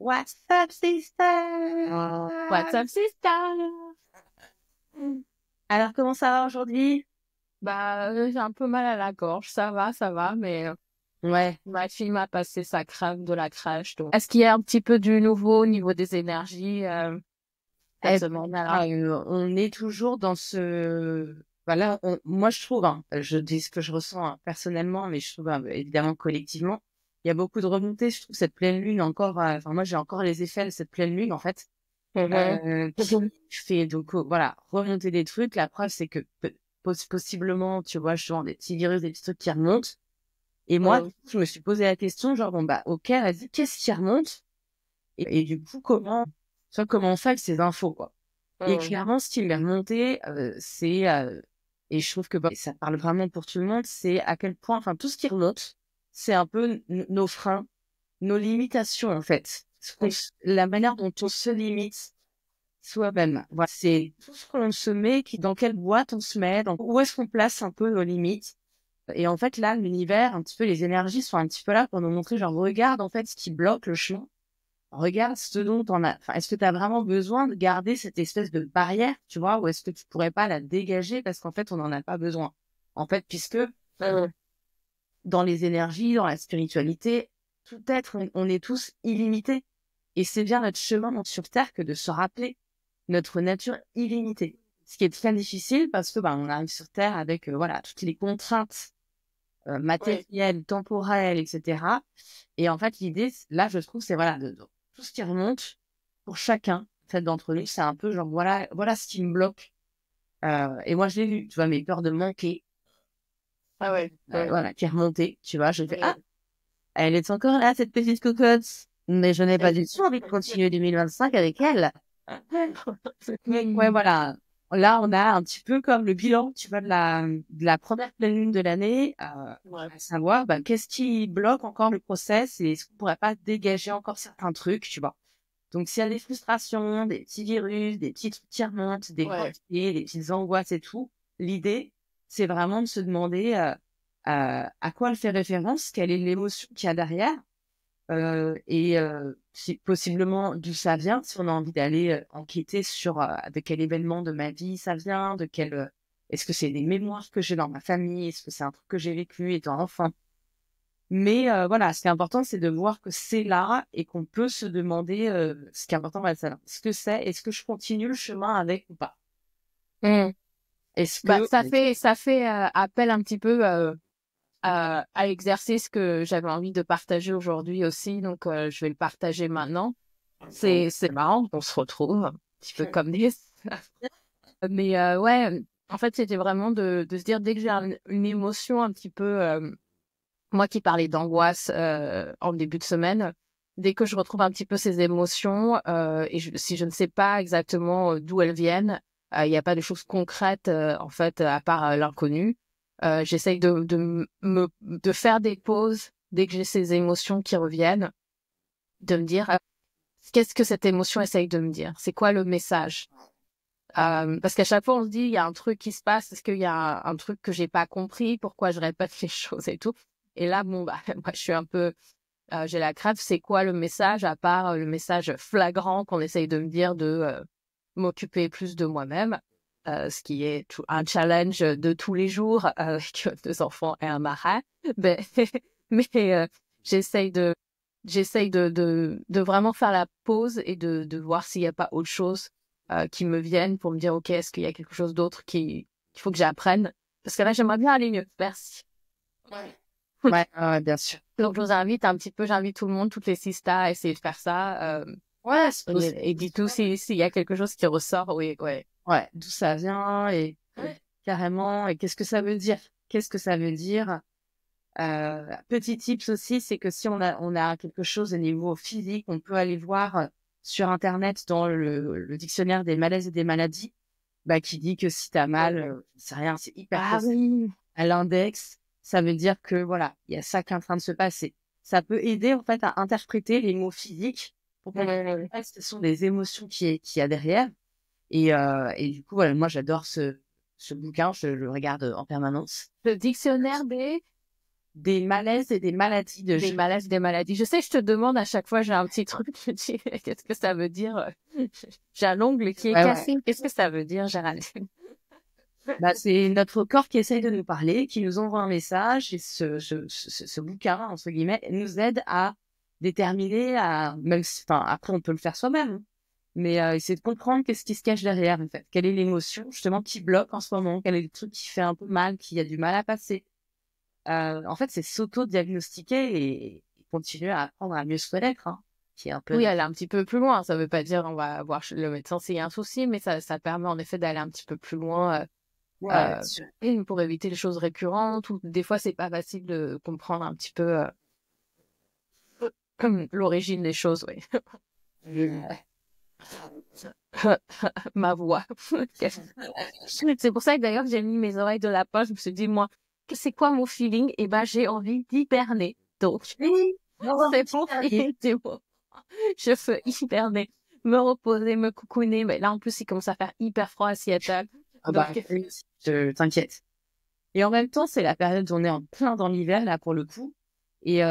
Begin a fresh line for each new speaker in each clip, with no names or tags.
What's up, sister?
What's up, sister?
Alors, comment ça va aujourd'hui?
J'ai un peu mal à la gorge, ça va, mais
Ouais.
ma fille m'a passé sa crème de la crèche. Donc. Est-ce qu'il y a un petit peu du nouveau au niveau des énergies cette
Eh
semaine
ben,
alors?
on est toujours dans ce... Voilà, moi je trouve, hein, je dis ce que je ressens hein, personnellement, mais je trouve évidemment collectivement, il y a beaucoup de remontées. Je trouve cette pleine lune encore, enfin moi j'ai encore les effets de cette pleine lune en fait,
Mhm.
qui fait donc voilà remonter des trucs. La preuve c'est que possiblement, tu vois, je sens des petits virus, des petits trucs qui remontent. Et moi,
Mhm.
je me suis posé la question, genre, bon, bah, ok, vas-y, qu'est-ce qui remonte? Et du coup, comment on fait avec ces infos, quoi? Et
Mhm.
clairement, ce qui m'est remonté, et je trouve que bah, ça parle vraiment pour tout le monde, c'est à quel point, enfin, tout ce qui remonte, c'est un peu nos freins, nos limitations, en fait. La manière dont on se limite soi-même. Voilà. C'est tout ce qu'on se met, dans quelle boîte on se met, où est-ce qu'on place un peu nos limites. Et en fait, là, l'univers, un petit peu, les énergies sont un petit peu là pour nous montrer, genre, regarde, en fait, ce qui bloque le chemin. Regarde ce dont on a, enfin, est-ce que tu as vraiment besoin de garder cette espèce de barrière, tu vois, ou est-ce que tu pourrais pas la dégager parce qu'en fait, on n'en a pas besoin. En fait, puisque
Mhm.
dans les énergies, dans la spiritualité, tout être, on est tous illimités. Et c'est bien notre chemin sur Terre que de se rappeler notre nature illimitée. Ce qui est très difficile parce que, bah, on arrive sur Terre avec, voilà, toutes les contraintes
Oui.
matériel, temporel, etc. Et en fait, l'idée, là, je trouve, c'est voilà, tout ce qui remonte pour chacun, en fait, d'entre nous, c'est un peu genre, voilà ce qui me bloque. Et moi, je l'ai vu, tu vois, mes peurs de manquer,
Ah ouais. Mhm.
voilà, qui est remontée, tu vois, je fais, ah,
Mhm.
elle est encore là, cette petite cocotte. Mais je n'ai pas du tout envie de continuer 2025 avec elle. Ouais, voilà. Là, on a un petit peu comme le bilan, tu vois, de la première pleine lune de l'année,
Ouais.
à savoir, bah, qu'est-ce qui bloque encore le process et est-ce qu'on pourrait pas dégager encore certains trucs, tu vois. Donc, s'il y a des frustrations, des petits virus, des petits trucs qui remontent, des
Ouais.
pensées, des petites angoisses et tout, l'idée, c'est vraiment de se demander à quoi elle fait référence, quelle est l'émotion qu'il y a derrière, et si possiblement d'où ça vient, si on a envie d'aller enquêter sur de quel événement de ma vie ça vient, est-ce que c'est des mémoires que j'ai dans ma famille, est-ce que c'est un truc que j'ai vécu étant enfant. Mais voilà, ce qui est important, c'est de voir que c'est là et qu'on peut se demander ce qui est important, voilà, c'est là. Est-ce que je continue le chemin avec ou pas?
Mhm.
Est-ce
Bah,
que
ça fait appel un petit peu à l'exercice que j'avais envie de partager aujourd'hui aussi, donc je vais le partager maintenant. C'est marrant qu'on se retrouve un petit peu comme des... Mais ouais, en fait, c'était vraiment de se dire, dès que j'ai une émotion un petit peu... moi qui parlais d'angoisse en début de semaine, dès que je retrouve un petit peu ces émotions, et si je ne sais pas exactement d'où elles viennent, il n'y a pas de choses concrètes, en fait, à part l'inconnu. J'essaye de faire des pauses dès que j'ai ces émotions qui reviennent, de me dire qu'est-ce que cette émotion essaye de me dire? C'est quoi le message? Parce qu'à chaque fois, on se dit, il y a un truc qui se passe, est-ce qu'il y a un truc que j'ai pas compris, pourquoi je répète les choses et tout. Et là, bon, bah, moi, je suis un peu, j'ai la crève, c'est quoi le message, à part le message flagrant qu'on essaye de me dire de m'occuper plus de moi-même, ce qui est un challenge de tous les jours avec deux enfants et un marin. Mais, mais j'essaye de, j'essaye de vraiment faire la pause et de voir s'il n'y a pas autre chose qui me viennent pour me dire, OK, est-ce qu'il y a quelque chose d'autre qu'il faut que j'apprenne? Parce que là, j'aimerais bien aller mieux. Merci.
ouais, ouais, ouais, bien sûr.
Donc, je vous invite un petit peu, j'invite tout le monde, toutes les sistas à essayer de faire ça.
Ouais, c'est possible.
Et dites-tout s'il y a quelque chose qui ressort. Oui, ouais.
Ouais, d'où ça vient et carrément, et qu'est-ce que ça veut dire? Qu'est-ce que ça veut dire? Petit tips aussi, c'est que si on a quelque chose au niveau physique, on peut aller voir sur Internet dans le dictionnaire des malaises et des maladies, bah, qui dit que si t'as mal, c'est rien, c'est hyper
Ah
précis
oui.
à l'index, ça veut dire que voilà, il y a ça qui est en train de se passer. Ça peut aider en fait à interpréter les mots physiques pour comprendre
Mm.
en fait, ce sont des émotions qui y a derrière. Et du coup, voilà, moi j'adore ce bouquin, je le regarde en permanence.
Le dictionnaire des...
des malaises et des maladies de
Des malaises, des maladies. Je sais, je te demande à chaque fois, j'ai un petit truc, je me dis, qu'est-ce que ça veut dire? J'ai un ongle qui est cassé. Qu'est-ce que ça veut dire, Géraldine?
Bah, c'est notre corps qui essaye de nous parler, qui nous envoie un message, et ce bouquin, entre guillemets, nous aide à déterminer, même si, enfin, après, on peut le faire soi-même, hein, mais essayer de comprendre qu'est-ce qui se cache derrière, en fait. Quelle est l'émotion, justement, qui bloque en ce moment? Quel est le truc qui fait un peu mal, qui a du mal à passer? En fait, c'est s'auto-diagnostiquer et continuer à apprendre à mieux se connaître, hein, qui est un peu...
Oui, aller un petit peu plus loin. Ça veut pas dire on va voir le médecin s'il y a un souci, mais ça permet en effet d'aller un petit peu plus loin pour éviter les choses récurrentes. Ou des fois, c'est pas facile de comprendre un petit peu l'origine des choses. Oui. Ma voix. C'est pour ça que d'ailleurs j'ai mis mes oreilles de la poche. Je me suis dit, moi, c'est quoi mon feeling? Et ben, j'ai envie d'hiberner. Donc, c'est bon, c'est bon. Je veux hiberner, me reposer, me coucouner. Mais là, en plus, il commence à faire hyper froid à Seattle.
T'inquiète. Et en même temps, c'est la période où on est en plein dans l'hiver, là, pour le coup. Et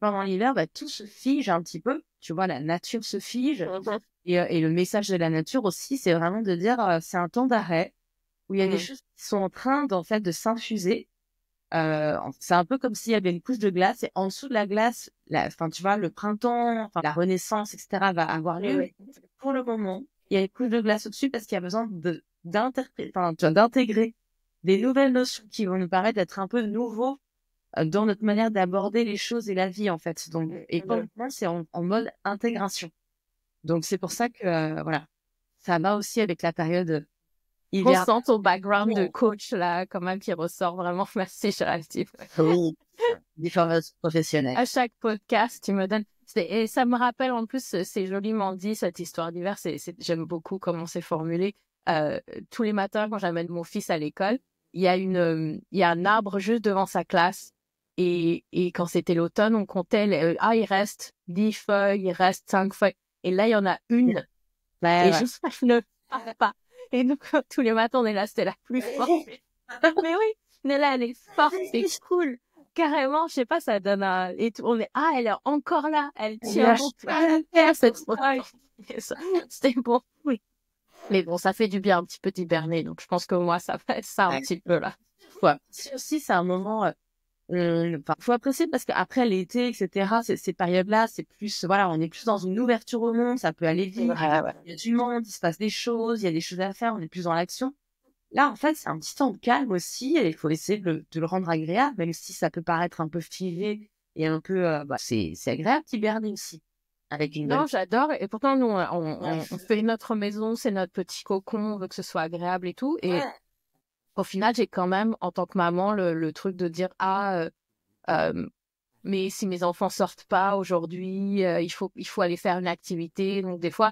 pendant l'hiver, bah, tout se fige un petit peu. Tu vois, la nature se fige. Et le message de la nature aussi, c'est vraiment de dire, c'est un temps d'arrêt où il y a des choses qui sont en train, en fait, de s'infuser. C'est un peu comme s'il y avait une couche de glace et en dessous de la glace, enfin, tu vois, le printemps, enfin, la renaissance, etc., va avoir lieu. Mais pour le moment, il y a une couche de glace au-dessus parce qu'il y a besoin d'intégrer des nouvelles notions qui vont nous paraître d'être un peu nouveaux dans notre manière d'aborder les choses et la vie, en fait. Donc, et pour le moment, c'est en mode intégration. Donc, c'est pour ça que, voilà, ça va aussi avec la période hiver.
On sent ton background de coach, là, quand même, qui ressort vraiment. Merci, Géraldine.
Oui, différents professionnels.
À chaque podcast, tu me donnes... Et ça me rappelle, en plus, c'est joliment dit, cette histoire d'hiver. J'aime beaucoup comment c'est formulé. Tous les matins, quand j'amène mon fils à l'école, il y a un arbre juste devant sa classe. Et quand c'était l'automne, on comptait, il reste 10 feuilles, il reste 5 feuilles. Et là, il y en a une. Et je ne pars pas. Et donc, tous les matins, on est là, c'était la plus forte. Mais oui, mais là, elle est forte, c'est cool. Carrément, je sais pas, ça donne un... Et tout, on est, elle est encore là, elle tient. C'était bon, oui. Mais bon, ça fait du bien un petit peu d'hiberner, donc je pense que moi, ça fait ça un petit peu, là.
Ouais. Aussi, c'est un moment... faut apprécier parce qu'après l'été, etc., ces périodes-là, c'est plus, voilà, on est plus dans une ouverture au monde, ça peut aller vite. Il y a du monde, il se passe des choses, il y a des choses à faire, on est plus dans l'action. Là, en fait, c'est un petit temps de calme aussi, et il faut essayer de le rendre agréable, même si ça peut paraître un peu figé et un peu, c'est agréable d'hiberner aussi. Avec une
Non, j'adore. Et pourtant, nous, on fait notre maison, c'est notre petit cocon, on veut que ce soit agréable et tout. Et au final, j'ai quand même, en tant que maman, le truc de dire, mais si mes enfants sortent pas aujourd'hui, il faut aller faire une activité. Donc, des fois,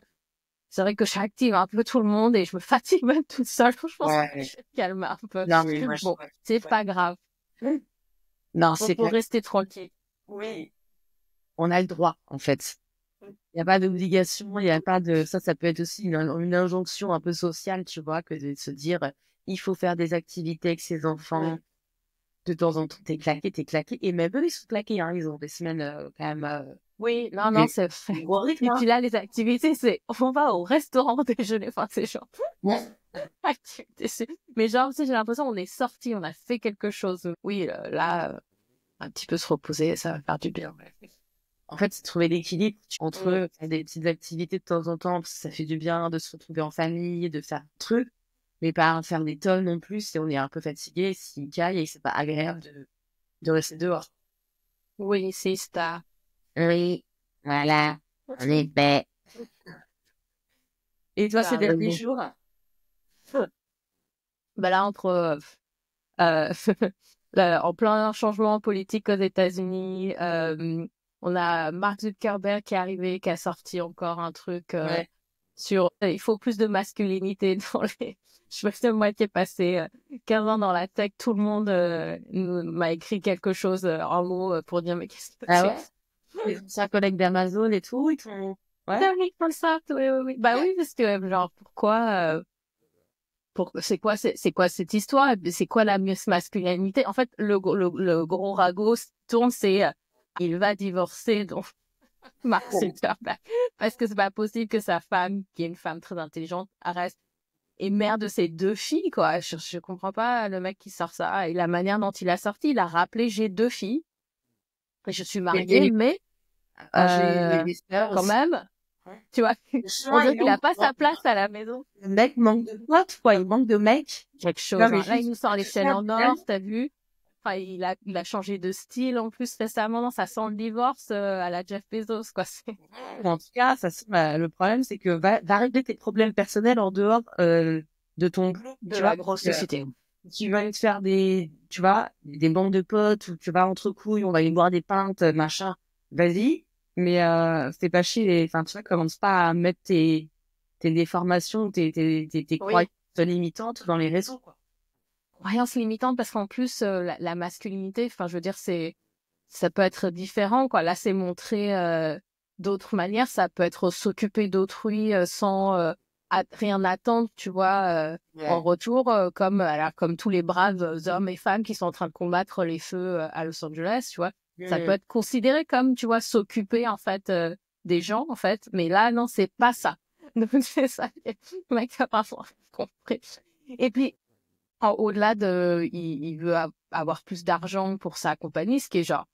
c'est vrai que j'active un peu tout le monde et je me fatigue même toute seule. Je pense que je vais me calmer un peu.
Non, mais moi,
bon, c'est pas grave.
Non, c'est
pour rester tranquille.
Oui. On a le droit, en fait. Il n'y a pas d'obligation, il n'y a pas de... Ça peut être aussi une injonction un peu sociale, tu vois, que de se dire, il faut faire des activités avec ses enfants. De temps en temps, t'es claqué. Et même eux, ils sont claqués, hein. Ils ont des semaines quand même...
Oui, non, c'est fait. Et puis là, les activités, c'est on va au restaurant déjeuner. Enfin, c'est genre... Mais genre, tu sais, j'ai l'impression qu'on est sorti, on a fait quelque chose. Oui, là, un petit peu se reposer, ça va faire du bien.
En fait, c'est trouver l'équilibre entre des petites activités de temps en temps, parce que ça fait du bien de se retrouver en famille, de faire des trucs, mais pas en faire des tonnes non plus, et on est un peu fatigué, s'il caille, et c'est pas agréable de rester dehors.
Oui, c'est ça.
Oui, voilà, on est paix. Et toi, ces derniers jours?
Ben là, entre en plein changement politique aux États-Unis, on a Mark Zuckerberg qui est arrivé, qui a sorti encore un truc sur il faut plus de masculinité dans les... Je me suis moitié passé 15 ans dans la tech, tout le monde m'a écrit quelque chose en mots pour dire mais qu'est-ce que
c'est c'est un collègue d'Amazon et tout, ils sont...
Ouais. Comme ça, oui. Bah oui, parce que genre c'est quoi cette histoire? C'est quoi la masculinité? En fait, le gros ragot tourne, c'est il va divorcer, donc Mark Zuckerberg, parce que c'est pas possible que sa femme, qui est une femme très intelligente, reste et mère de ses 2 filles, quoi. Je comprends pas le mec qui sort ça et la manière dont il a sorti. Il a rappelé j'ai 2 filles et je suis mariée, mais
j'ai des sœurs
quand
aussi.
même,
Ouais.
tu vois, on dirait qu'il a pas sa place à la maison.
Le mec manque de potes, quoi. Il manque de mecs.
Quelque chose.
Non, mais
Là, il nous sort les chaînes en or,
juste,
t'as vu? Enfin, il a changé de style en plus récemment. Non, ça sent le divorce à la Jeff Bezos, quoi.
en tout cas, le problème, c'est que va régler tes problèmes personnels en dehors de ton boulot.
De
Tu
la
vois,
grosse société.
tu vas aller te faire tu vois, des bandes de potes, ou tu vas entre couilles, on va aller boire des pintes, machin. Vas-y. Mais fais pas chier enfin, tu vois, commence pas à mettre tes déformations, tes
Oui.
croyances limitantes dans les réseaux, quoi.
Croyance limitante parce qu'en plus, la masculinité, enfin, je veux dire, ça peut être différent, quoi. Là, c'est montré d'autres manières. Ça peut être s'occuper d'autrui sans rien attendre, tu vois, en retour, comme tous les braves hommes et femmes qui sont en train de combattre les feux à Los Angeles, tu vois. Ça peut être considéré comme, tu vois, s'occuper, en fait, des gens, en fait. Mais là, non, c'est pas ça. Donc, c'est ça. Le mec a pas compris. Et puis, au-delà il veut avoir plus d'argent pour sa compagnie, ce qui est genre,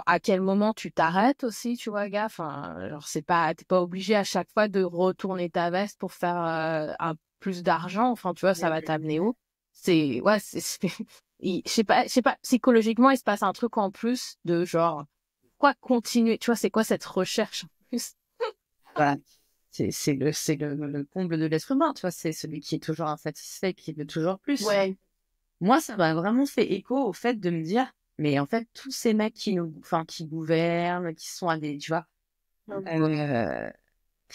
à quel moment tu t'arrêtes aussi, tu vois, gars, genre, t'es pas obligé à chaque fois de retourner ta veste pour faire un plus d'argent, enfin, tu vois, ça va t'amener où? Ouais, je sais pas, psychologiquement, il se passe un truc en plus de genre, quoi, continuer, tu vois, c'est quoi cette recherche en plus?
Voilà. C'est le comble de l'être humain, tu vois, c'est celui qui est toujours insatisfait, qui veut toujours plus.
Ouais.
Moi, ça m'a vraiment fait écho au fait de me dire, mais en fait, tous ces mecs qui gouvernent, qui sont tu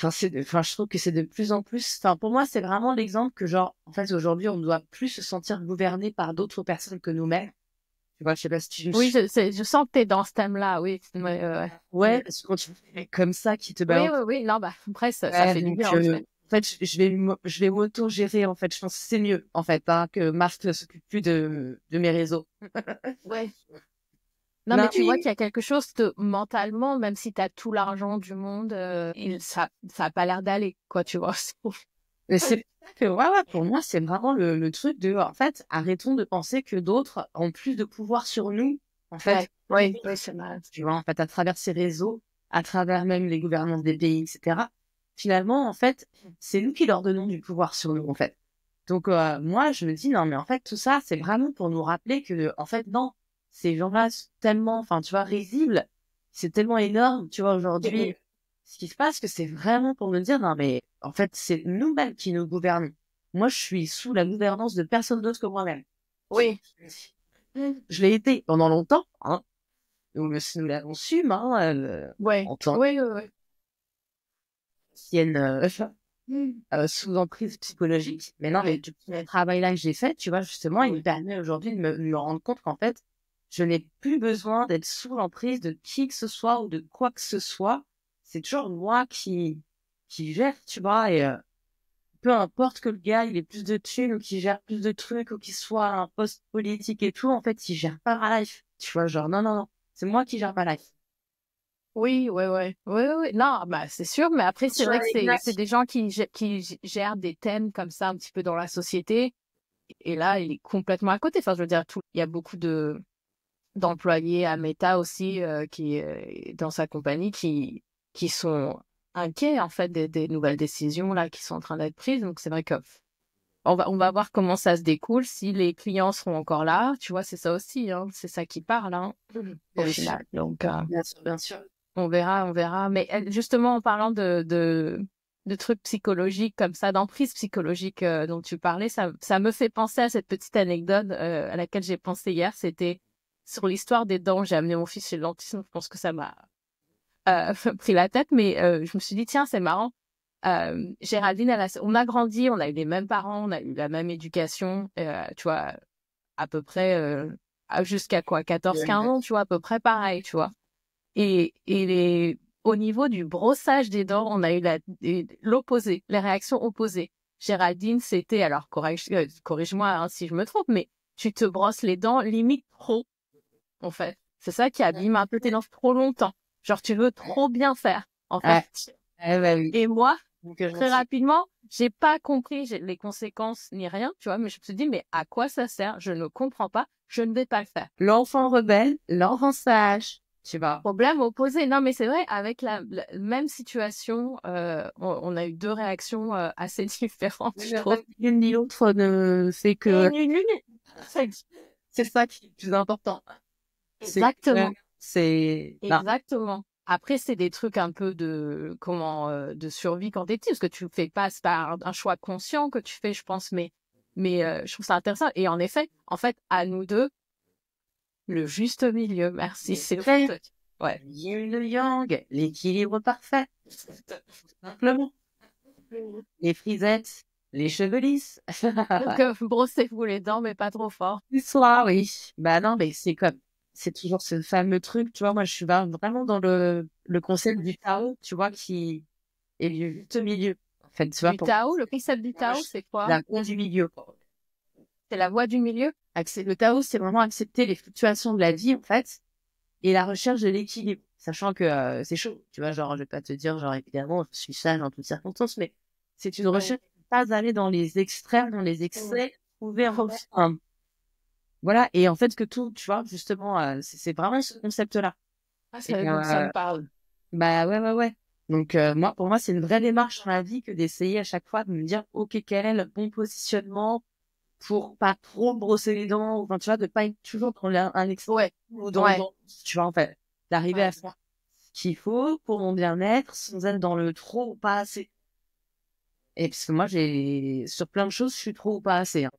vois, je trouve que c'est de plus en plus, enfin, pour moi, c'est vraiment l'exemple que, genre, en fait, aujourd'hui, on ne doit plus se sentir gouverné par d'autres personnes que nous-mêmes. Tu vois, je sais pas si tu me
Oui,
suis.
je sens que t'es dans ce thème-là, oui.
Ouais, parce que quand tu fais comme ça, qui te
Oui,
balance.
oui, oui. Non, bah, après, ça
Ouais,
fait du
donc,
bien, en fait.
en fait, je vais m'auto-gérer, en fait. Je pense que c'est mieux, en fait, hein, que Marc ne s'occupe plus de mes réseaux.
Ouais. Non,
Non,
mais tu vois qu'il y a quelque chose de mentalement, même si t'as tout l'argent du monde, ça a pas l'air d'aller, quoi, tu vois.
mais c'est que, ouais, pour moi, c'est vraiment le truc en fait, arrêtons de penser que d'autres ont plus de pouvoir sur nous, en fait.
Ouais, oui, c'est mal.
Tu vois, en fait, à travers ces réseaux, à travers même les gouvernances des pays, etc. Finalement, en fait, c'est nous qui leur donnons du pouvoir sur nous, en fait. Donc, moi, je me dis, non, mais en fait, tout ça, c'est vraiment pour nous rappeler que, en fait, non, ces gens-là sont tellement, enfin, tu vois, risibles, c'est tellement énorme, tu vois, aujourd'hui, ce qui se passe, que c'est vraiment pour nous dire, non, mais, en fait, c'est nous-mêmes qui nous gouvernons. Moi, je suis sous la gouvernance de personne d'autre que moi-même.
Oui.
Je l'ai été pendant longtemps, hein. Nous l'avons su, hein,
Ouais.
en tant
Oui, oui,
qu'ancienne sous emprise psychologique. Mais non, mais du coup, le travail-là que j'ai fait, tu vois, justement, il me permet aujourd'hui de me rendre compte qu'en fait, je n'ai plus besoin d'être sous l'emprise de qui que ce soit ou de quoi que ce soit. C'est toujours moi qui gère, tu vois, et peu importe que le gars, il ait plus de thunes ou qu'il gère plus de trucs ou qu'il soit à un poste politique et tout, en fait, il gère pas ma life. Tu vois, genre, non, non, non, c'est moi qui gère ma life.
Oui, ouais, ouais. Oui, oui. Non, bah, c'est sûr, mais après, c'est vrai que c'est des gens qui gèrent des thèmes comme ça un petit peu dans la société. Et là, il est complètement à côté. Enfin, je veux dire, il y a beaucoup d'employés à Meta aussi, qui, dans sa compagnie, qui sont inquiets, en fait, des nouvelles décisions, là, qui sont en train d'être prises. Donc, c'est vrai que on va voir comment ça se découle, si les clients seront encore là. Tu vois, c'est ça aussi, hein. C'est ça qui parle, hein, au final. Donc,
Bien sûr, bien sûr.
on verra, on verra. Mais justement, en parlant de trucs psychologiques comme ça, d'emprise psychologique dont tu parlais, ça me fait penser à cette petite anecdote à laquelle j'ai pensé hier. C'était sur l'histoire des dents. J'ai amené mon fils chez le dentiste, donc je pense que ça m'a pris la tête. Mais je me suis dit, tiens, c'est marrant. Géraldine, on a grandi, on a eu les mêmes parents, on a eu la même éducation, tu vois, à peu près jusqu'à quoi, 14-15 ans, tu vois, à peu près pareil, tu vois. Au niveau du brossage des dents, on a eu l'opposé, les réactions opposées. Géraldine, c'était, alors corrige-moi hein, si je me trompe, mais tu te brosses les dents limite trop, en fait. C'est ça qui abîme un peu tes dents trop longtemps. Genre, tu veux trop bien faire, en
Ouais.
fait.
Bah oui.
Et moi,
Donc,
très rapidement, j'ai pas compris les conséquences ni rien, tu vois, mais je me suis dit, mais à quoi ça sert? Je ne comprends pas, je ne vais pas le faire.
L'enfant rebelle, l'enfant sage, tu vois.
Problème opposé. Non, mais c'est vrai, avec la même situation, on a eu deux réactions assez différentes, je trouve.
Ni l'une ni l'autre ne fait que... C'est ça qui est le plus important.
Exactement.
C'est...
Exactement. Après, c'est des trucs un peu de de survie quand t'es petit, parce que tu fais pas, c'est pas un choix conscient que tu fais, je pense, mais je trouve ça intéressant. Et en effet, en fait, à nous deux, le juste milieu. Merci, c'est vrai. Ouais.
Yin le yang, l'équilibre parfait. Simplement. Les frisettes, les cheveux lisses.
Donc, brossez-vous les dents, mais pas trop fort.
L'histoire, oui. Bah non, mais c'est toujours ce fameux truc, tu vois, moi je suis vraiment dans le concept du Tao, tu vois, qui est le juste milieu. En fait, tu vois,
Du Tao, le concept du Tao, c'est quoi?
la voie du milieu.
C'est la voie du milieu?
Le Tao, c'est vraiment accepter les fluctuations de la vie, en fait, et la recherche de l'équilibre. Sachant que c'est chaud, tu vois, genre, je vais pas te dire, genre, évidemment, je suis sage en toutes circonstances, mais c'est une recherche de pas aller dans les extrêmes, dans les excès, trouver voilà, et en fait, que tout, tu vois, justement, c'est vraiment ce concept-là.
Ah,
Et,
donc ça me parle.
bah ouais. Donc pour moi, c'est une vraie démarche dans la vie que d'essayer à chaque fois de me dire, ok, quel est le bon positionnement pour pas trop me brosser les dents, enfin tu vois, de pas être toujours dans un excès ou tu vois, en fait, d'arriver à faire ce qu'il faut pour mon bien-être sans être dans le trop ou pas assez. Et parce que moi, sur plein de choses, je suis trop ou pas assez. Hein.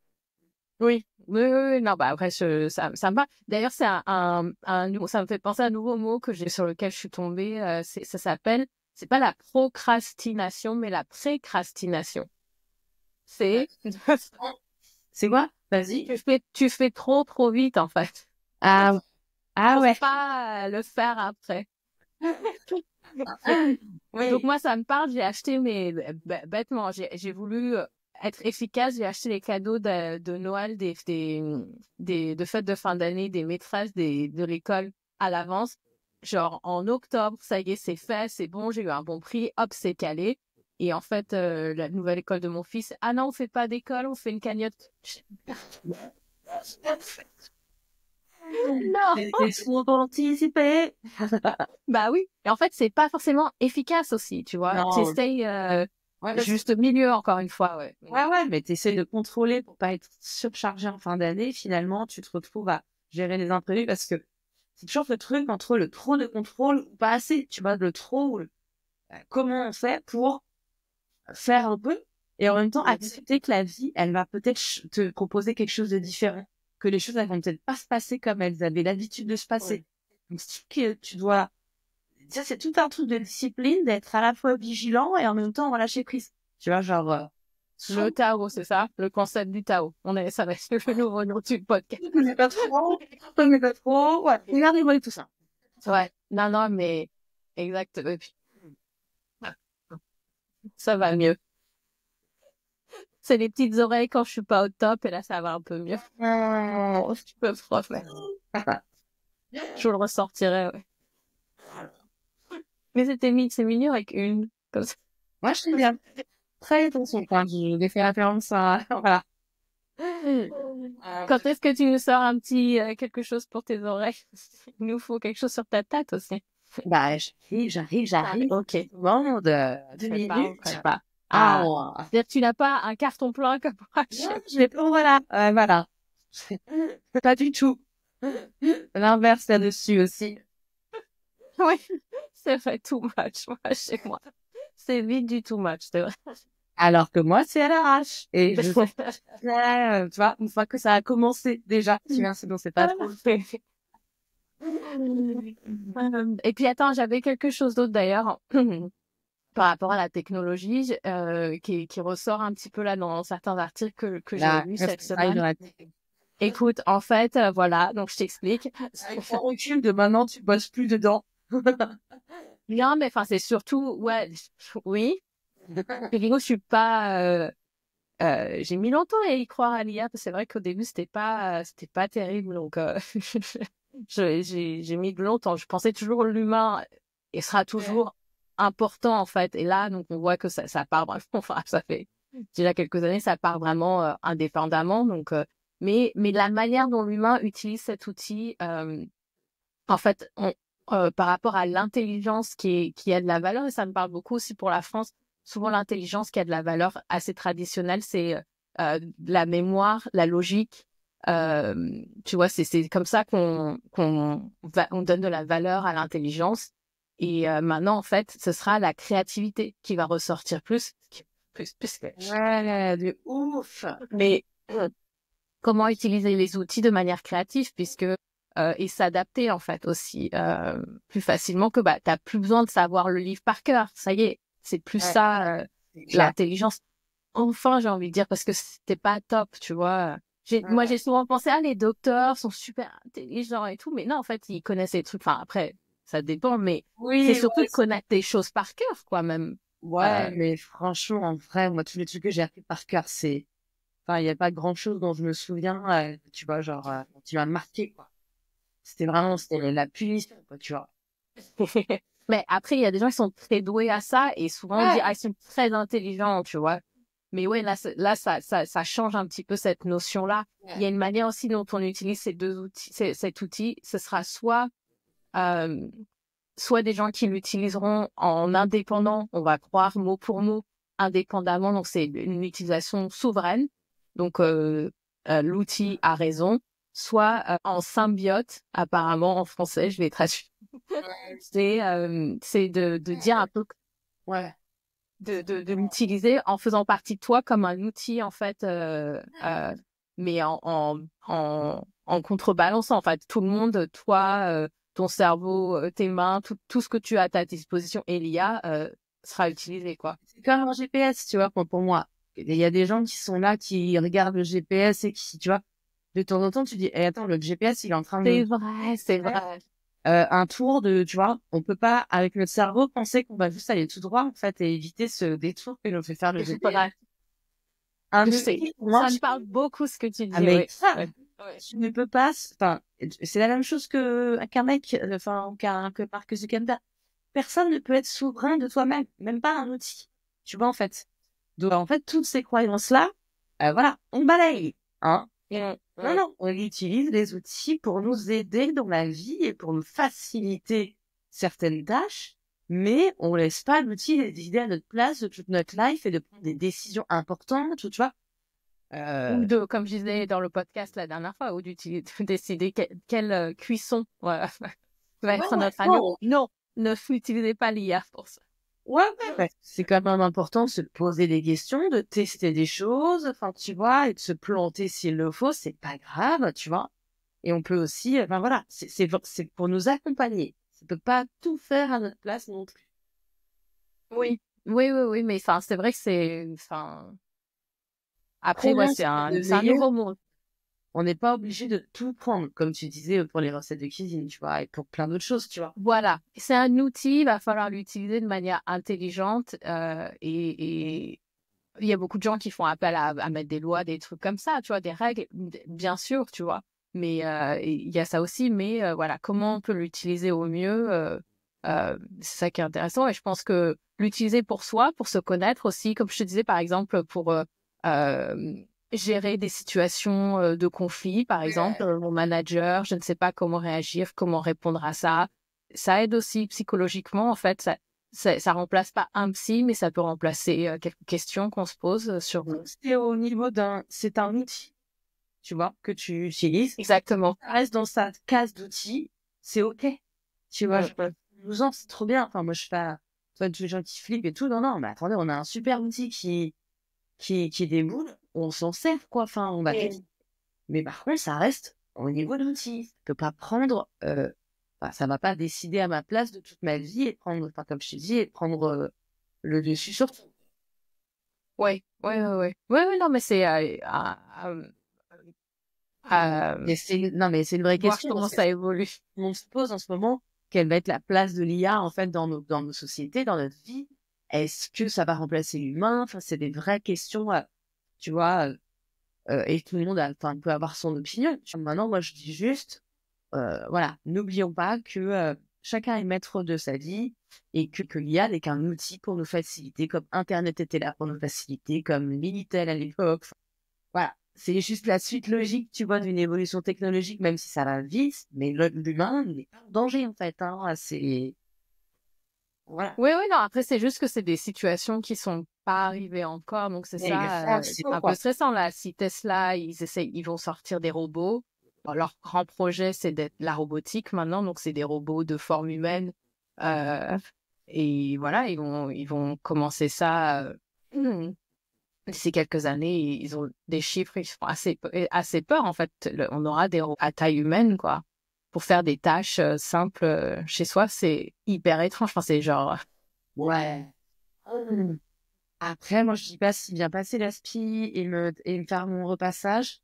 Oui, non, bah après, ça me va. D'ailleurs, c'est ça me fait penser à un nouveau mot sur lequel je suis tombée. Ça s'appelle, c'est pas la procrastination, mais la précrastination. C'est,
C'est quoi? Vas-y.
tu fais trop vite, en fait.
Ah ouais.
Faut pas le faire après.
Oui.
Donc moi, ça me parle, j'ai acheté, mais bêtement, j'ai voulu être efficace, j'ai acheté les cadeaux de Noël, de fêtes de fin d'année, des maîtresses de l'école à l'avance. Genre en octobre, ça y est, c'est fait, c'est bon, j'ai eu un bon prix, hop, c'est calé. Et en fait, la nouvelle école de mon fils, ah non, on fait pas d'école, on fait une cagnotte. Non!
C'est trop anticipé.
Bah oui. Et en fait, c'est pas forcément efficace aussi, tu vois.
Non.
T'essayes juste au milieu, encore une fois, ouais.
Ouais, mais t'essaies de contrôler pour pas être surchargé en fin d'année. Finalement, tu te retrouves à gérer les imprévus parce que c'est toujours le truc entre le trop de contrôle ou pas assez. Tu vois, le trop, comment on fait pour faire un peu et en même temps accepter que la vie, elle va peut-être te proposer quelque chose de différent, que les choses elles vont peut-être pas se passer comme elles avaient l'habitude de se passer. Donc, c'est que tu dois, ça c'est tout un truc de discipline, d'être à la fois vigilant et en même temps relâcher prise. Tu vois, genre,
Le Tao, c'est ça? Le concept du Tao. Ça va être le nouveau nom du podcast.
mais pas trop, mais pas trop, ouais. Regardez-moi tout ça.
Ouais. Non, mais exact. Et puis, ça va mieux. C'est les petites oreilles quand je suis pas au top et là, ça va un peu mieux. Tu peux refaire. Je le ressortirai, ouais. Mais c'est mignon avec une, comme ça.
Moi, je trouve bien. Très attention quand j'ai fait référence à, voilà.
Quand est-ce que tu nous sors un petit quelque chose pour tes oreilles? Il nous faut quelque chose sur ta tête aussi.
Bah, j'arrive.
Ok.
Bon, de 2 minutes.
Je sais pas. C'est-à-dire que tu n'as pas un carton plein comme moi.
Je l'ai pas, voilà. Voilà. Pas du tout. L'inverse là-dessus aussi.
Oui, c'est vrai, too much, moi, chez moi. C'est vite du too much, c'est vrai.
Alors que moi, c'est à l'arrache. Et tu vois, une fois que ça a commencé, déjà, tu vois, sinon c'est pas trop.
Et puis attends, j'avais quelque chose d'autre d'ailleurs par rapport à la technologie qui ressort un petit peu là dans certains articles que j'ai lus cette semaine. Écoute, en fait, voilà, donc je t'explique.
Avec ton recul de maintenant, tu bosses plus dedans.
Non, mais enfin, c'est surtout, ouais, oui. Je suis pas j'ai mis longtemps à y croire à l'IA, parce que c'est vrai qu'au début, c'était pas terrible. Donc, j'ai mis longtemps. Je pensais toujours l'humain et sera toujours important, en fait. Et là, donc, on voit que ça part vraiment, enfin, ça fait déjà quelques années, ça part vraiment indépendamment. Donc, mais la manière dont l'humain utilise cet outil, en fait, par rapport à l'intelligence qui a de la valeur, et ça me parle beaucoup aussi pour la France, souvent l'intelligence qui a de la valeur assez traditionnelle, c'est la mémoire, la logique. Tu vois, c'est comme ça on donne de la valeur à l'intelligence. Et maintenant, en fait, ce sera la créativité qui va ressortir plus.
Ouais, de ouf.
Mais comment utiliser les outils de manière créative, puisque et s'adapter en fait aussi plus facilement que t'as plus besoin de savoir le livre par cœur. Ça y est, c'est plus ça l'intelligence. Enfin, j'ai envie de dire, parce que c'était pas top, tu vois. Moi, j'ai souvent pensé, les docteurs sont super intelligents et tout, mais non, en fait, ils connaissent les trucs. Enfin, après, ça dépend, mais c'est surtout de connaître des choses par cœur, quoi, même.
Ouais, mais franchement, en vrai, moi, tous les trucs que j'ai appris par cœur, enfin, il n'y a pas grand-chose dont je me souviens, tu vois, genre, tu m'as marqué, quoi. C'était la punition, quoi, tu vois.
Mais après, il y a des gens qui sont très doués à ça, et souvent on dit, ils sont très intelligents, tu vois. Mais ouais, là, ça change un petit peu cette notion-là. Il y a une manière aussi dont on utilise ces deux outils, cet outil. Ce sera soit des gens qui l'utiliseront en indépendant, on va croire mot pour mot, indépendamment. Donc, c'est une utilisation souveraine. Donc, l'outil a raison. Soit en symbiote, apparemment en français, je vais traduire. C'est de dire un peu, de l'utiliser en faisant partie de toi comme un outil, en fait, mais en contrebalançant, en fait, tout le monde, toi, ton cerveau, tes mains, tout ce que tu as à ta disposition et l'IA sera utilisé, quoi.
C'est comme un GPS, tu vois, pour moi. Il y a des gens qui sont là, qui regardent le GPS et qui, tu vois, de temps en temps, tu dis, attends, le GPS, il est en train de...
C'est vrai.
Un tour tu vois, on peut pas, avec notre cerveau, penser qu'on va juste aller tout droit, en fait, et éviter ce détour que nous fait faire le GPS.
Je sais. Ça me parle beaucoup ce que tu dis.
Mais ça, tu ne peux pas, enfin, c'est la même chose qu'un mec, enfin, que Mark Zuckerberg. Personne ne peut être souverain de toi-même, même pas un outil. Tu vois, en fait. Donc, en fait, toutes ces croyances-là, voilà, on balaye, hein. Non, on utilise les outils pour nous aider dans la vie et pour nous faciliter certaines tâches, mais on laisse pas l'outil décider à notre place de toute notre life et de prendre des décisions importantes, tu vois.
Ou comme je disais dans le podcast la dernière fois, ou d'utiliser, de décider quelle cuisson va être notre agneau. Non, ne utilisez pas l'IA pour ça.
Ouais. C'est quand même important de se poser des questions, de tester des choses, enfin, tu vois, et de se planter s'il le faut, c'est pas grave, tu vois. Et on peut aussi, enfin voilà, c'est pour nous accompagner. Ça peut pas tout faire à notre place non plus.
Oui, mais enfin, c'est vrai que après, c'est un nouveau monde.
On n'est pas obligé de tout prendre, comme tu disais, pour les recettes de cuisine, tu vois, et pour plein d'autres choses, tu vois.
Voilà, c'est un outil, il va falloir l'utiliser de manière intelligente et il y a beaucoup de gens qui font appel à mettre des lois, des trucs comme ça, tu vois, des règles, bien sûr, tu vois. Mais il y a ça aussi, mais voilà, comment on peut l'utiliser au mieux, c'est ça qui est intéressant. Et je pense que l'utiliser pour soi, pour se connaître aussi, comme je te disais, par exemple, pour gérer des situations de conflit, par exemple, mon manager, je ne sais pas comment réagir, comment répondre à ça. Ça aide aussi psychologiquement, en fait, ça remplace pas un psy, mais ça peut remplacer quelques questions qu'on se pose sur...
C'est au niveau c'est un outil, tu vois, que tu utilises.
Exactement.
Ça reste dans sa case d'outils, c'est ok. Tu vois, 12 ans, c'est trop bien. Enfin, moi, je fais, toi, tous les gens qui flippent et tout. Non, mais attendez, on a un super outil qui déboule, on s'en sert, quoi. Enfin, on va mais par contre, ça reste au niveau de l'outil. Ça peut pas prendre, ça va pas décider à ma place de toute ma vie et prendre, enfin, comme je te dis, et prendre le dessus sur tout.
Ouais, non, mais c'est
non, mais c'est une vraie
voir
question.
comment ça évolue.
On se pose en ce moment quelle va être la place de l'IA, en fait, dans nos sociétés, dans notre vie. Est-ce que ça va remplacer l'humain? Enfin, c'est des vraies questions tu vois, et tout le monde peut avoir son opinion. Maintenant, moi, je dis juste, voilà, n'oublions pas que chacun est maître de sa vie et que l'IA n'est qu'un outil pour nous faciliter, comme Internet était là pour nous faciliter, comme Minitel à l'époque. Enfin, voilà, c'est juste la suite logique, tu vois, d'une évolution technologique, même si ça va vite, mais l'humain n'est pas en danger, en fait. Hein, c'est... Voilà.
Oui, oui, non, après, c'est juste que c'est des situations qui sont pas arrivées encore, donc c'est ça, un peu stressant, là. Si Tesla, ils vont sortir des robots, leur grand projet, c'est d'être la robotique maintenant, donc c'est des robots de forme humaine, et voilà, ils vont commencer ça, d'ici quelques années. Ils ont des chiffres, ils font assez peur, en fait. On aura des robots à taille humaine, quoi. Pour faire des tâches simples chez soi, c'est hyper étrange. Enfin, c'est genre...
Ouais. Après, moi, je dis pas s'il vient passer l'aspi et me faire mon repassage.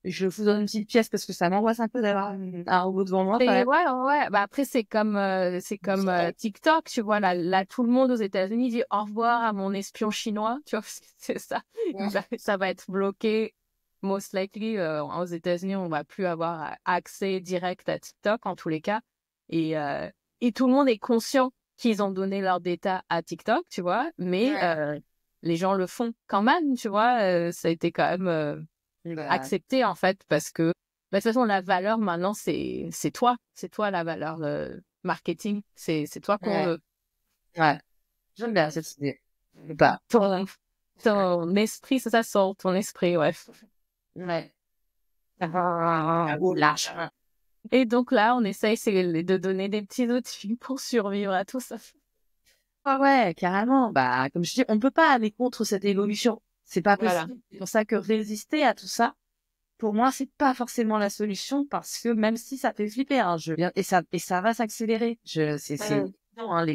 Je vous donne une petite pièce parce que ça m'angoisse un peu d'avoir un robot devant moi, quand même.
Ouais. Bah, après, c'est comme TikTok, tu vois. Là, tout le monde aux États-Unis dit au revoir à mon espion chinois, tu vois, c'est ça.
Ouais.
Ça va être bloqué. Most likely, aux États-Unis, on va plus avoir accès direct à TikTok, en tous les cas. Et tout le monde est conscient qu'ils ont donné leur data à TikTok, tu vois. Mais les gens le font quand même, tu vois. Ça a été quand même accepté, en fait, parce que de toute façon, la valeur, maintenant, c'est toi. C'est toi, la valeur, le marketing. C'est toi qu'on veut.
Ouais. J'aime bien cette idée. Bah.
Ton esprit, c'est ça, sort ton esprit, ouais.
Ouais. Lâche.
Et donc là, on essaye de donner des petits outils pour survivre à tout ça.
Ah ouais, carrément. Bah, comme je dis, on peut pas aller contre cette évolution. C'est pas possible.
Voilà.
C'est pour ça que résister à tout ça, pour moi, c'est pas forcément la solution parce que même si ça fait flipper, hein, et ça va s'accélérer. Non, hein,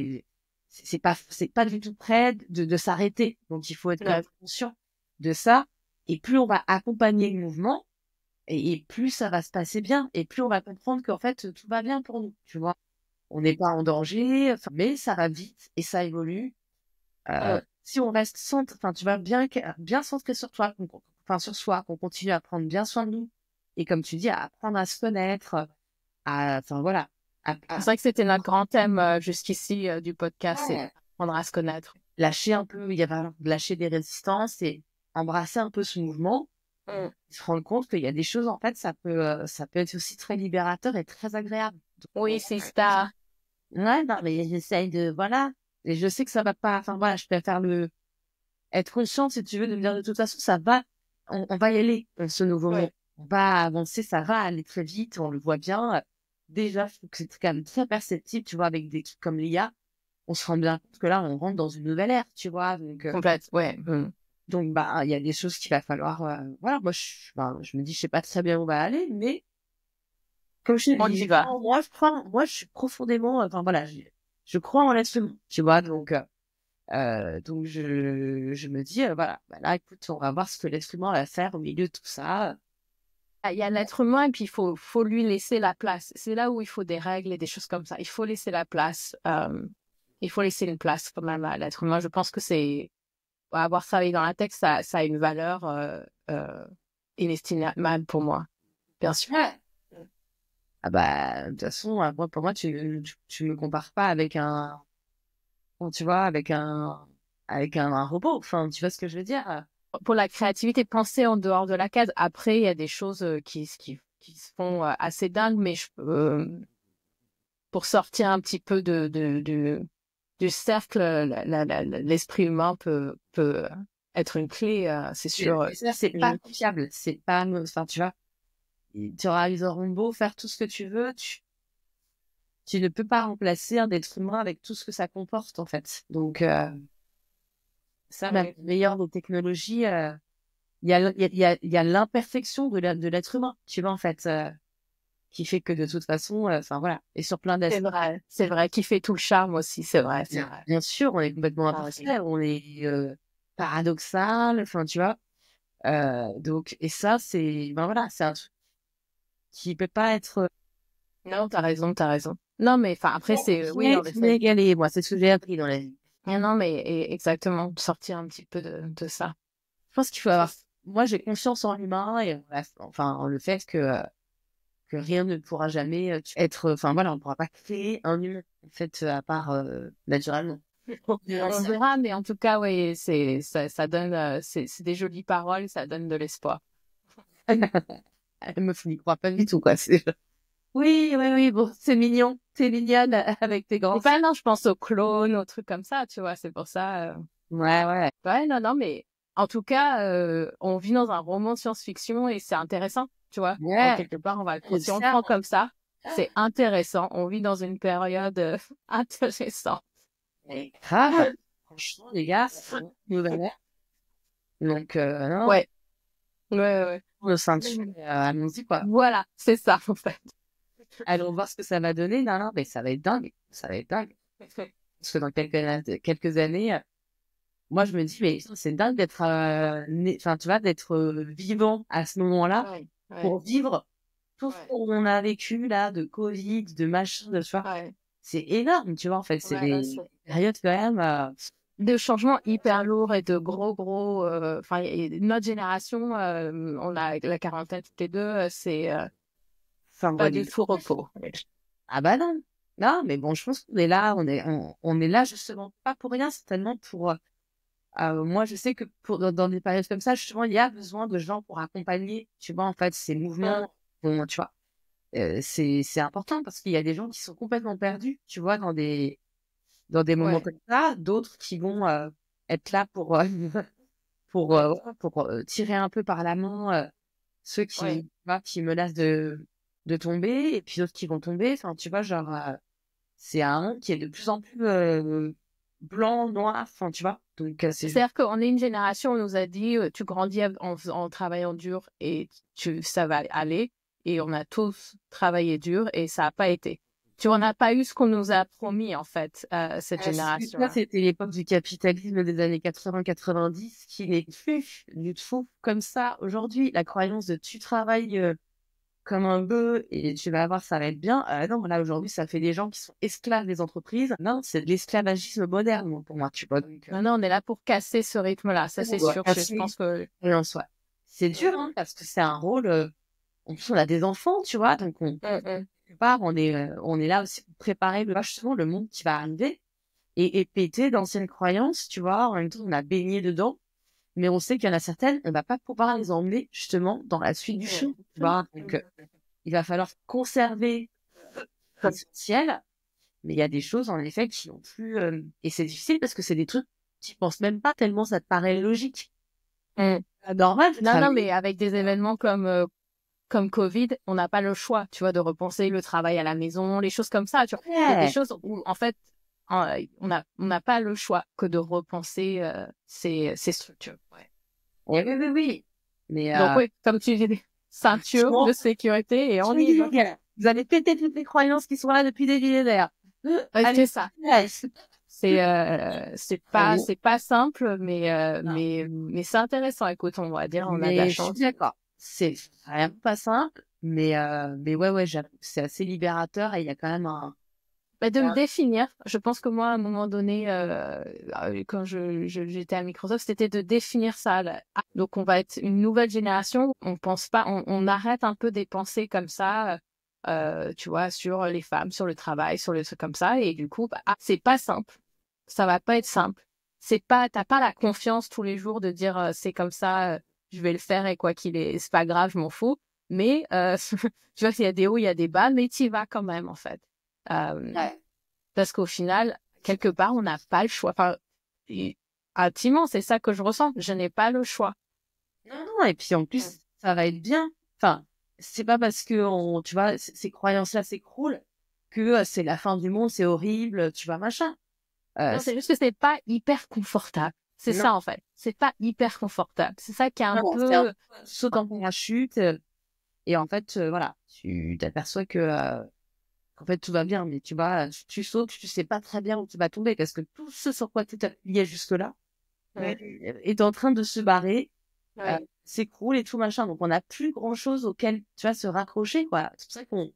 c'est pas du tout prêt de s'arrêter. Donc, il faut être quand même conscient de ça. Et plus on va accompagner le mouvement, et plus ça va se passer bien, et plus on va comprendre qu'en fait, tout va bien pour nous, tu vois. On n'est pas en danger, mais ça va vite et ça évolue. Si on reste tu vas bien centré sur toi, sur soi, qu'on continue à prendre bien soin de nous. Et comme tu dis, à apprendre à se connaître, voilà.
C'est vrai que c'était notre grand thème jusqu'ici du podcast, c'est apprendre à se connaître.
Lâcher un peu, il y a lâcher des résistances et embrasser un peu ce mouvement. Se rendre compte qu'il y a des choses, en fait, ça peut être aussi très libérateur et très agréable. Donc,
oui, c'est ça.
Ouais, non, mais j'essaye voilà. Et je sais que ça va pas, voilà, je préfère être consciente, si tu veux, de me dire de toute façon, ça va, on va y aller, ce nouveau monde. On va avancer, ça va aller très vite, on le voit bien. Déjà, je trouve que c'est quand même très perceptible, tu vois, avec des trucs comme l'IA, on se rend bien compte que là, on rentre dans une nouvelle ère, tu vois. Donc,
complète, ouais.
Donc, bah, il y a des choses qu'il va falloir, voilà, moi, je me dis, je sais pas très bien où on va aller, mais comme je te dis, moi, je suis profondément, voilà, je crois en l'être humain, tu vois, donc je me dis, voilà, bah là, écoute, on va voir ce que l'être humain va faire au milieu de tout ça.
Il y a l'être humain et puis faut lui laisser la place. C'est là où il faut des règles et des choses comme ça. Il faut laisser la place. Il faut laisser une place quand même à l'être humain. Je pense que c'est avoir travaillé dans la tech, ça a une valeur inestimable pour moi. Bien sûr.
Ah bah, de toute façon, moi, pour moi, tu me compares pas avec tu vois, avec un robot. Enfin, tu vois ce que je veux dire?
Pour la créativité, penser en dehors de la case. Après, il y a des choses qui se font assez dingues, mais pour sortir un petit peu du cercle, l'esprit humain peut être une clé, c'est sûr.
Ça, c'est pas fiable. C'est pas, enfin, tu vois, ils auront beau faire tout ce que tu veux, tu ne peux pas remplacer un être humain avec tout ce que ça comporte, en fait. Donc, ça, la meilleure des technologies, il y a l'imperfection de l'être humain, tu vois, en fait, qui fait que de toute façon, voilà, et sur plein d'aspects.
C'est vrai, qui fait tout le charme aussi, c'est vrai.
Bien sûr, on est complètement imparfait, on est paradoxal, enfin, tu vois. Donc, et ça, c'est, voilà, c'est un truc qui peut pas être.
Non, t'as raison. Non, mais enfin, après, c'est, oui,
inégalé, moi, c'est ce que j'ai appris dans la vie.
Non, mais exactement, sortir un petit peu de ça.
Je pense qu'il faut avoir moi, j'ai confiance en l'humain et enfin, le fait que rien ne pourra jamais être, enfin voilà, on ne pourra pas créer un humain, en fait, à part naturellement.
On verra, mais en tout cas, oui, ça donne, c'est des jolies paroles, ça donne de l'espoir.
La meuf n'y croit pas du tout, quoi. Oui, oui, oui, bon, c'est mignon, t'es mignonne avec tes grands.
Pas, non, je pense aux clones, aux trucs comme ça, tu vois, c'est pour ça.
Ouais, ouais.
Ouais, non, non, mais en tout cas, on vit dans un roman de science-fiction et c'est intéressant, tu vois. En
Ouais,
quelque part, si on le
ça.
prend comme ça, c'est intéressant. On vit dans une période intéressante.
Mais grave, franchement, les gars, c'est une nouvelle ère. Donc, non,
Ouais, ouais, ouais.
le ceinture, allons-y, quoi.
Voilà, c'est ça, en fait.
Allons voir ce que ça va donner. Non, non, mais ça va être dingue. Ça va être dingue. Parce que dans quelques années, moi, je me dis, mais c'est dingue d'être, enfin, tu vois, d'être vivant à ce moment-là
Ouais,
pour
ouais,
vivre tout ce
ouais,
qu'on a vécu, là, de Covid, de machin, de, tu vois.
ouais.
C'est énorme, tu vois, en fait. C'est
Ouais, ouais,
des périodes quand même,
de changements hyper lourds et de gros, enfin, notre génération, on a la quarantaine toutes les deux, c'est
enfin,
pas
ouais,
du tout repos.
ah bah non. Non, mais bon, je pense qu'on est là, on est là justement pas pour rien, certainement pour, moi, je sais que dans des périodes comme ça, justement, il y a besoin de gens pour accompagner, tu vois, en fait, ces mouvements, bon, tu vois, c'est important parce qu'il y a des gens qui sont complètement perdus, tu vois, dans des moments
Ouais,
comme ça, d'autres qui vont être là pour,
ouais,
pour tirer un peu par la main ceux
ouais.
qui, tu vois, qui menacent de tomber, et puis d'autres qui vont tomber, enfin, tu vois, genre, c'est un monde qui est de plus en plus blanc, noir, enfin, tu vois, donc c'est
C'est-à-dire qu'on est une génération, on nous a dit, tu grandis en travaillant dur et ça va aller. Et on a tous travaillé dur et ça n'a pas été. Tu vois, on n'a pas eu ce qu'on nous a promis, en fait, cette
ça,
génération-là.
c'était l'époque du capitalisme des années 80-90 qui n'est plus du tout comme ça aujourd'hui. La croyance de tu travailles comme un bœuf et tu vas voir, ça va être bien. Non, là, aujourd'hui, ça fait des gens qui sont esclaves des entreprises. Non, c'est de l'esclavagisme moderne, moi, pour moi, tu vois. Donc,
Maintenant, on est là pour casser ce rythme-là, ça c'est
ouais,
sûr. Je pense que...
et en soi. C'est dur, hein, parce que c'est un rôle. En plus, on a des enfants, tu vois, donc quelque part, on est là aussi pour préparer justement le monde qui va arriver et péter d'anciennes croyances, tu vois. En même temps, on a baigné dedans, mais on sait qu'il y en a certaines, on va pas pouvoir les emmener justement dans la suite du show, tu vois. Donc, il va falloir conserver l'essentiel, mais il y a des choses, en effet, qui n'ont plus... Et c'est difficile parce que c'est des trucs, tu penses même pas tellement ça te paraît logique.
Mm.
Normal,
Non, non, mais avec des événements comme Covid, on n'a pas le choix, tu vois, de repenser le travail à la maison, les choses comme ça, tu vois. Il y a des
ouais.
choses où, en fait, on n'a pas le choix que de repenser ces structures. Ouais.
Oui, oui, oui, oui. Mais
Donc oui, comme tu dis, ceinture de
franchement,
sécurité et on y va.
vous allez péter toutes les croyances qui sont là depuis des millénaires.
Ouais, c'est
Allez,
ça.
ouais.
C'est pas simple, mais c'est intéressant. Écoute, on va dire, on a de la
Mais je suis
chance.
d'accord. C'est vraiment pas simple, mais ouais, ouais, j'avoue, c'est assez libérateur et il y a quand même
Bah, de me définir, je pense que moi, à un moment donné, quand j'étais à Microsoft, c'était de définir ça. Là. Ah, donc, on va être une nouvelle génération. On pense pas, on arrête un peu des pensées comme ça, tu vois, sur les femmes, sur le travail, sur les trucs comme ça. Et du coup, bah, c'est pas simple. Ça va pas être simple. T'as pas la confiance tous les jours de dire c'est comme ça, je vais le faire et quoi qu'il est, c'est pas grave, je m'en fous. Mais tu vois, il y a des hauts, il y a des bas, mais t'y vas quand même en fait.
ouais.
Parce qu'au final, quelque part, on n'a pas le choix. Enfin, intimement, c'est ça que je ressens. Je n'ai pas le choix.
Non, non, et puis en plus, ça va être bien. Enfin, c'est pas parce que tu vois, ces croyances-là s'écroulent que c'est la fin du monde, c'est horrible, tu vois, machin.
Non, c'est juste que c'est pas hyper confortable. C'est
Non,
ça, en fait. C'est pas hyper confortable. C'est ça qui est un
non, c'est un
peu...
saut en parachute. Et en fait, voilà, tu t'aperçois que qu'en fait tout va bien, mais tu sautes, tu sais pas très bien où tu vas tomber parce que tout ce sur quoi tu t'appuyais jusque-là
Ouais.
est en train de se barrer,
Ouais.
s'écroule et tout machin. Donc on n'a plus grand-chose auquel tu vas se raccrocher, quoi. C'est pour ça qu'on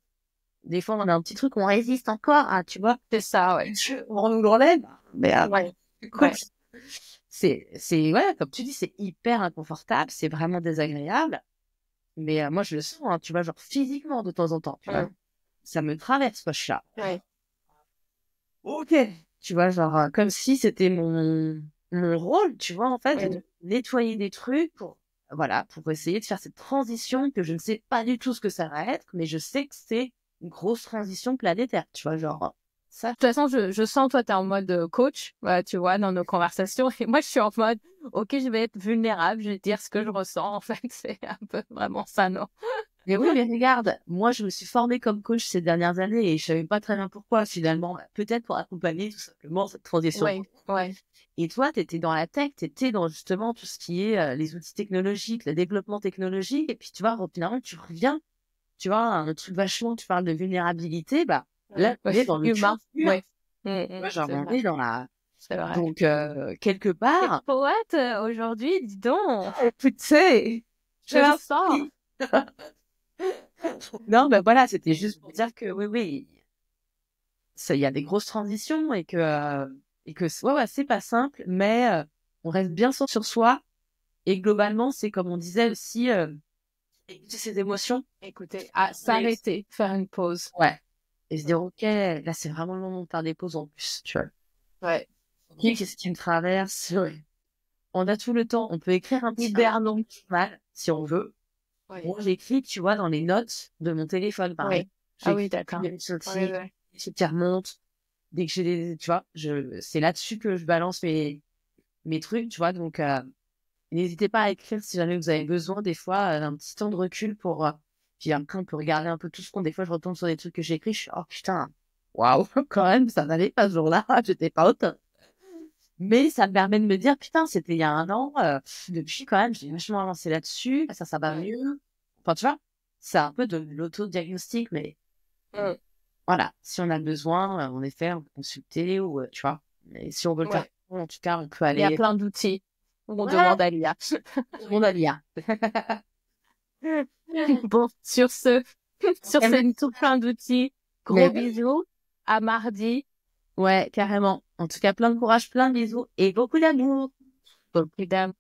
des fois on a un petit truc, on résiste encore, tu vois.
C'est ça, ouais.
On nous l'enlève, mais
Ouais.
écoute,
Ouais.
ouais, comme tu dis, c'est hyper inconfortable, c'est vraiment désagréable. Mais moi, je le sens, hein, tu vois, genre physiquement de temps en temps, tu vois. Ça me traverse, quoi, je suis là.
Ouais.
Ok. Tu vois, genre, comme si c'était mon rôle, tu vois, en fait, de nettoyer des trucs voilà, pour essayer de faire cette transition que je ne sais pas du tout ce que ça va être, mais je sais que c'est une grosse transition planétaire, tu vois, genre, ça.
De toute façon, je sens, toi, t'es en mode coach, tu vois, dans nos conversations. Et moi, je suis en mode, ok, je vais être vulnérable, je vais dire ce que je ressens. En fait, c'est un peu vraiment ça, non?
Mais oui, mais regarde, moi, je me suis formée comme coach ces dernières années et je savais pas très bien pourquoi, finalement. Peut-être pour accompagner tout simplement cette transition.
Ouais, ouais.
Et toi, tu étais dans la tech, tu étais dans justement tout ce qui est les outils technologiques, le développement technologique. Et puis, tu vois, finalement, tu reviens, tu vois, un truc vachement, tu parles de vulnérabilité, bah, là, on est dans le
Humain,
humain.
ouais.
Genre,
C'est
on
vrai.
est dans la...
C'est vrai.
Donc, quelque
T'es
part,
poète aujourd'hui, dis donc.
tu sais,
Je
je
sens.
suis... Non, ben voilà, c'était juste pour dire que oui, il y a des grosses transitions et que ouais, c'est pas simple, mais on reste bien sur soi. Et globalement, c'est comme on disait aussi, écouter ses émotions.
Écoutez, s'arrêter, faire une pause.
Ouais. Et se dire, ok, là, c'est vraiment le moment de faire des pauses en plus, tu vois.
Ouais.
Ok, qu'est-ce qui me traverse? Ouais. On a tout le temps. On peut écrire un petit journal, si on veut.
Oui.
Moi, j'écris, tu vois, dans les notes de mon téléphone, par exemple.
Oui. Ah oui,
J'écris
d'accord.
les sorties,
Oui, oui.
les trucs qui remontent. Dès que j'ai des, tu vois, c'est là-dessus que je balance mes trucs, tu vois. Donc, n'hésitez pas à écrire si jamais vous avez besoin, des fois, d'un petit temps de recul pour, puis après, on peut regarder un peu tout ce qu'on, des fois, je retombe sur des trucs que j'ai écrits, je suis, oh putain, waouh, quand même, ça n'allait pas ce jour-là, j'étais pas au top. Mais ça me permet de me dire, putain, c'était il y a un an, depuis, quand même, j'ai vachement avancé là-dessus, ça va mieux. Enfin, tu vois, c'est un peu de l'auto-diagnostic, mais voilà, si on a besoin, en effet, on peut consulter ou, tu vois, et si on veut le faire, en tout cas, on peut
Il y a
aller.
plein d'outils. On
Ouais,
demande à l'IA.
on a l'IA.
Bon, sur ce tout plein d'outils,
Mais
gros bisous. À mardi.
ouais, carrément. En tout cas, plein de courage, plein de bisous et beaucoup d'amour.
Beaucoup d'amour.